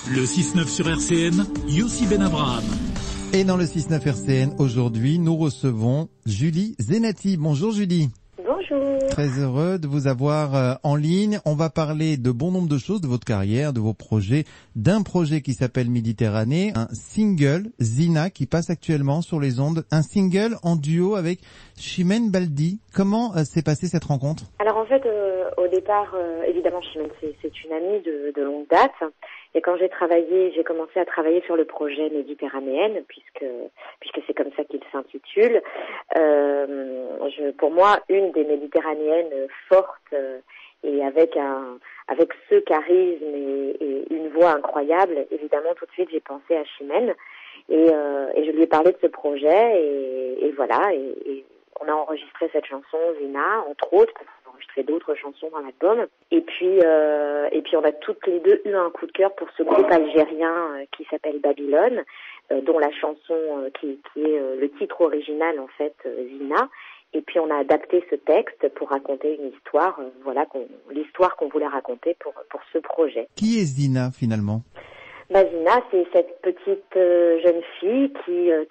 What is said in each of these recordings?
Le 6-9 sur RCN, Yossi Ben Abraham. Et dans le 6-9 RCN, aujourd'hui, nous recevons Julie Zenati. Bonjour Julie. Bonjour. Très heureux de vous avoir en ligne. On va parler de bon nombre de choses, de votre carrière, de vos projets, d'un projet qui s'appelle Méditerranée, un single, Zina, qui passe actuellement sur les ondes, un single en duo avec Chimène Baldry. Comment s'est passée cette rencontre? Alors en fait, au départ, évidemment, Chimène, c'est une amie de longue date. Et quand j'ai commencé à travailler sur le projet Méditerranéenne, puisque c'est comme ça qu'il s'intitule. Pour moi, une des Méditerranéennes fortes et avec ce charisme et une voix incroyable, évidemment, tout de suite, j'ai pensé à Chimène et je lui ai parlé de ce projet et voilà. Et on a enregistré cette chanson Zina, entre autres, parce qu'on a enregistré d'autres chansons dans l'album. Et puis on a toutes les deux eu un coup de cœur pour ce groupe algérien qui s'appelle Babylone, dont la chanson qui est le titre original en fait, Zina. Et puis on a adapté ce texte pour raconter une histoire, l'histoire qu'on voulait raconter pour ce projet. Qui est Zina finalement? Zina, c'est cette petite jeune fille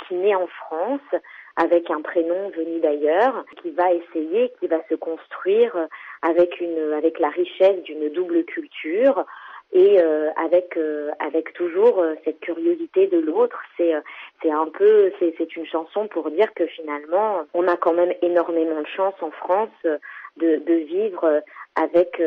qui naît en France avec un prénom venu d'ailleurs, qui va se construire avec la richesse d'une double culture et avec toujours cette curiosité de l'autre. C'est une chanson pour dire que finalement on a quand même énormément de chance en France de vivre avec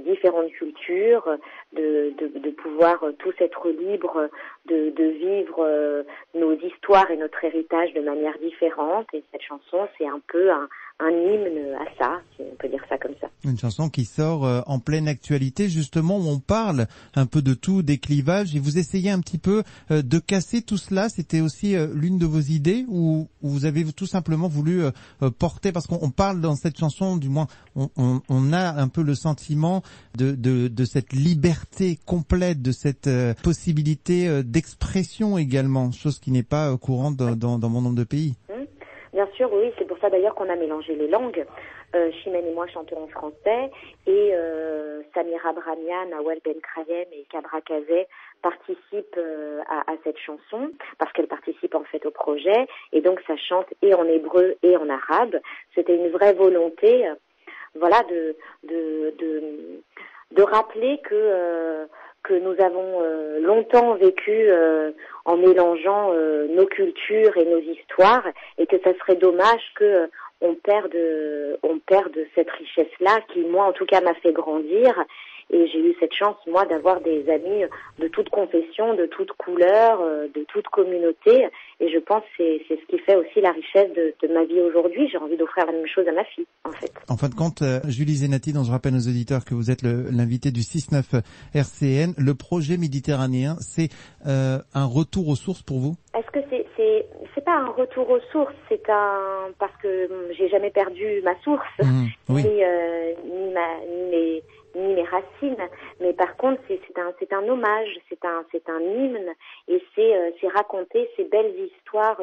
différentes cultures, de pouvoir tous être libres, de vivre nos histoires et notre héritage de manière différente. Et cette chanson, c'est un peu un hymne à ça, si on peut dire ça comme ça. Une chanson qui sort en pleine actualité, justement, où on parle un peu de tout, des clivages, et vous essayez un petit peu de casser tout cela. C'était aussi l'une de vos idées, ou vous avez tout simplement voulu porter, parce qu'on parle dans cette chanson, du moins, on a un peu le sentiment de cette liberté complète, de cette possibilité d'expression également, chose qui n'est pas courante dans bon nombre de pays. Bien sûr, oui, c'est pour ça d'ailleurs qu'on a mélangé les langues. Chimène et moi chantons en français et Samira Branian, Nawel Benkrayem et Kabra Kazé participent à cette chanson parce qu'elles participent en fait au projet et donc ça chante et en hébreu et en arabe. C'était une vraie volonté, de rappeler que nous avons longtemps vécu en mélangeant nos cultures et nos histoires et que ça serait dommage que on perde cette richesse-là qui, moi, en tout cas, m'a fait grandir. Et j'ai eu cette chance, moi, d'avoir des amis de toute confession, de toute couleur, de toute communauté. Et je pense que c'est ce qui fait aussi la richesse de ma vie aujourd'hui. J'ai envie d'offrir la même chose à ma fille, en fait. En fin de compte, Julie Zenati, dont je rappelle aux auditeurs que vous êtes l'invité du 6-9 RCN, le projet méditerranéen, c'est un retour aux sources pour vous? Est-ce que c'est pas un retour aux sources, parce que j'ai jamais perdu ma source, oui. ni mes racines, mais par contre c'est un hommage, c'est un hymne et c'est raconter ces belles histoires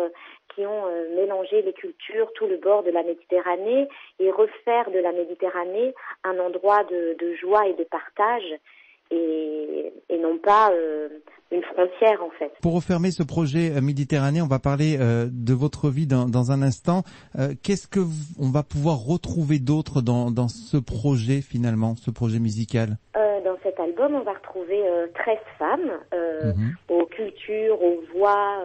qui ont mélangé les cultures, tout le bord de la Méditerranée et refaire de la Méditerranée un endroit de joie et de partage et non pas une frontière en fait. Pour refermer ce projet Méditerranée, on va parler de votre vie dans un instant. Qu'est-ce que on va pouvoir retrouver d'autre dans ce projet finalement, ce projet musical? Dans cet album, on va retrouver 13 femmes aux cultures, aux voix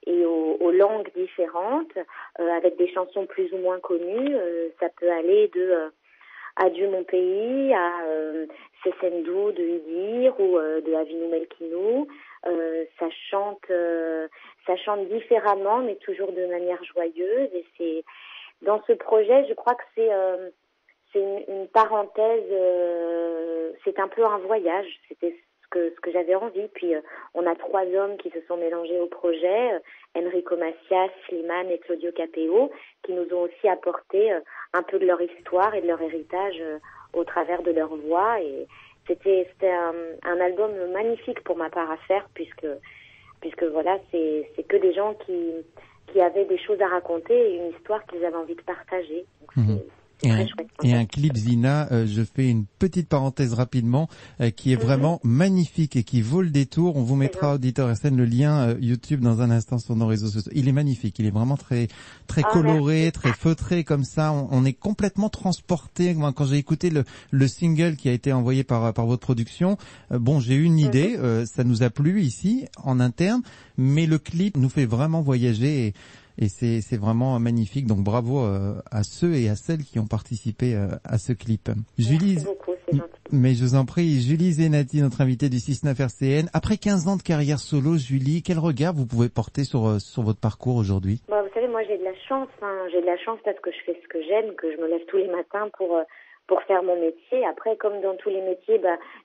et aux langues différentes, avec des chansons plus ou moins connues. Ça peut aller de Adieu mon pays à Sessendou de Idir ou de Avinou Melkinou. Ça chante différemment mais toujours de manière joyeuse et c'est dans ce projet, je crois que c'est une parenthèse, c'est un peu un voyage, c'était ce que j'avais envie. Puis on a 3 hommes qui se sont mélangés au projet, Enrico Macias, Slimane et Claudio Capeo, qui nous ont aussi apporté un peu de leur histoire et de leur héritage au travers de leur voix. Et c'était un album magnifique pour ma part à faire, puisque voilà, c'est que des gens qui avaient des choses à raconter et une histoire qu'ils avaient envie de partager. Donc Et un clip Zina, je fais une petite parenthèse rapidement, qui est vraiment magnifique et qui vaut le détour. On vous mettra, auditeur RCN, le lien YouTube dans un instant sur nos réseaux sociaux. Il est magnifique, il est vraiment très coloré, merci. Très feutré comme ça. On est complètement transporté. Moi, quand j'ai écouté le single qui a été envoyé par votre production, j'ai eu une idée, ça nous a plu ici en interne, mais le clip nous fait vraiment voyager et c'est vraiment magnifique. Donc bravo à ceux et à celles qui ont participé à ce clip. Julie, beaucoup, c'est gentil. Mais je vous en prie, Julie Zenati, notre invitée du 6-9 RCN. Après 15 ans de carrière solo, Julie, quel regard vous pouvez porter sur votre parcours aujourd'hui? Vous savez, moi j'ai de la chance. J'ai de la chance parce que je fais ce que j'aime, que je me lève tous les matins pour faire mon métier. Après, comme dans tous les métiers,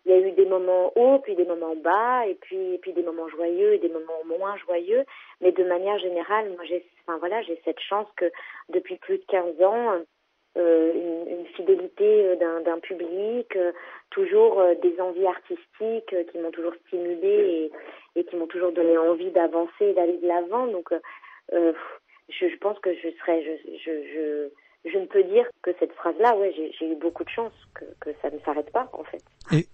il y a eu des moments hauts, puis des moments bas, et puis des moments joyeux et des moments moins joyeux. Mais de manière générale, moi j'ai cette chance que depuis plus de 15 ans, une fidélité d'un public, toujours des envies artistiques qui m'ont toujours stimulée et qui m'ont toujours donné envie d'avancer et d'aller de l'avant. Donc, je pense que je ne peux dire que cette phrase-là, j'ai eu beaucoup de chance que ça ne s'arrête pas, en fait.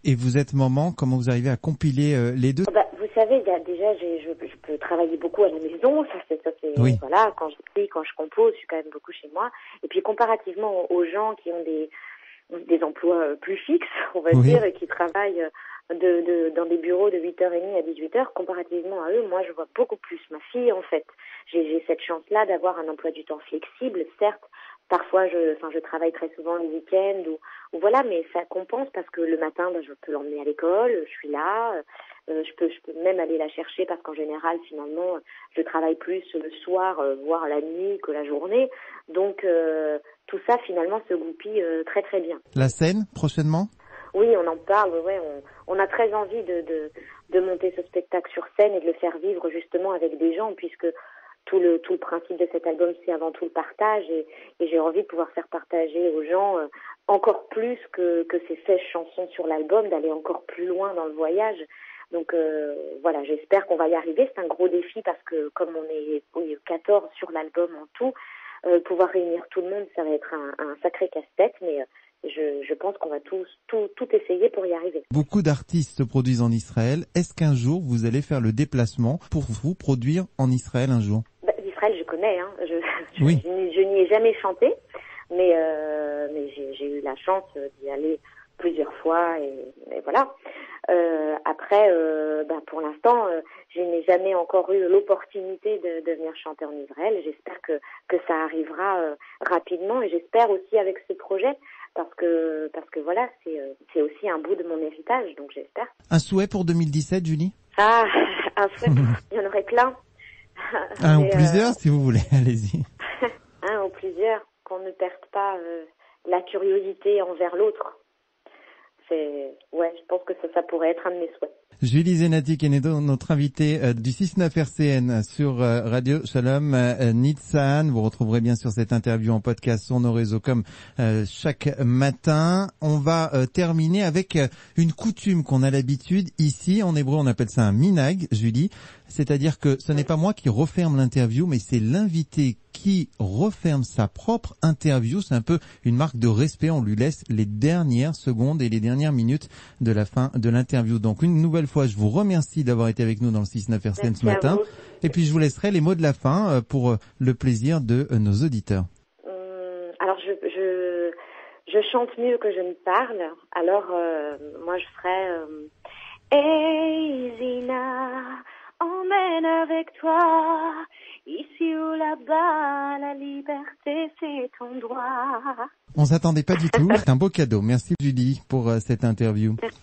Et vous êtes maman, comment vous arrivez à compiler les deux? Vous savez, je peux travailler beaucoup à la maison, ça c'est oui. Voilà, quand j'écris, quand je compose, je suis quand même beaucoup chez moi. Et puis comparativement aux gens qui ont des emplois plus fixes, on va dire, et qui travaillent dans des bureaux de 8h30 à 18h, comparativement à eux, moi je vois beaucoup plus ma fille, en fait. J'ai cette chance-là d'avoir un emploi du temps flexible, certes. Parfois, je travaille très souvent les week-ends ou voilà, mais ça compense parce que le matin, je peux l'emmener à l'école, je suis là, je peux même aller la chercher parce qu'en général, finalement, je travaille plus le soir, voire la nuit que la journée. Donc, tout ça, finalement, se goupille très très bien. La scène, prochainement? Oui, on en parle, on a très envie de monter ce spectacle sur scène et de le faire vivre justement avec des gens, puisque tout le principe de cet album, c'est avant tout le partage et j'ai envie de pouvoir faire partager aux gens encore plus que ces 16 chansons sur l'album, d'aller encore plus loin dans le voyage. Donc voilà, j'espère qu'on va y arriver. C'est un gros défi parce que comme on est 14 sur l'album en tout, pouvoir réunir tout le monde, ça va être un sacré casse-tête, mais je pense qu'on va tout essayer pour y arriver. Beaucoup d'artistes se produisent en Israël. Est-ce qu'un jour vous allez faire le déplacement pour vous produire en Israël un jour? Israël, je connais, je n'y ai jamais chanté, mais j'ai eu la chance d'y aller plusieurs fois et voilà. Après, pour l'instant, je n'ai jamais encore eu l'opportunité de venir chanter en Israël. J'espère que ça arrivera rapidement et j'espère aussi avec ce projet parce que voilà, c'est aussi un bout de mon héritage, donc j'espère. Un souhait pour 2017, Julie? Un souhait, il y en aurait plein. Un ou plusieurs, si vous voulez, allez-y. Un ou plusieurs, qu'on ne perde pas la curiosité envers l'autre. Je pense que ça pourrait être un de mes souhaits. Julie Zenati, qui est notre invitée du 6-9 RCN sur Radio Shalom Nitzan. Vous retrouverez bien sûr cette interview en podcast sur nos réseaux comme chaque matin. On va terminer avec une coutume qu'on a l'habitude ici. En hébreu, on appelle ça un minag, Julie. C'est-à-dire que ce n'est pas moi qui referme l'interview, mais c'est l'invité qui referme sa propre interview. C'est un peu une marque de respect. On lui laisse les dernières secondes et les dernières minutes de la fin de l'interview. Donc une nouvelle fois, je vous remercie d'avoir été avec nous dans le 6-9 RCN ce matin. Et puis je vous laisserai les mots de la fin pour le plaisir de nos auditeurs. Alors je chante mieux que je ne parle. Alors moi je ferai Hey Zina, emmène avec toi, ici ou là-bas, la liberté c'est ton droit. On s'attendait pas du tout. C'est un beau cadeau. Merci Julie pour cette interview. Merci.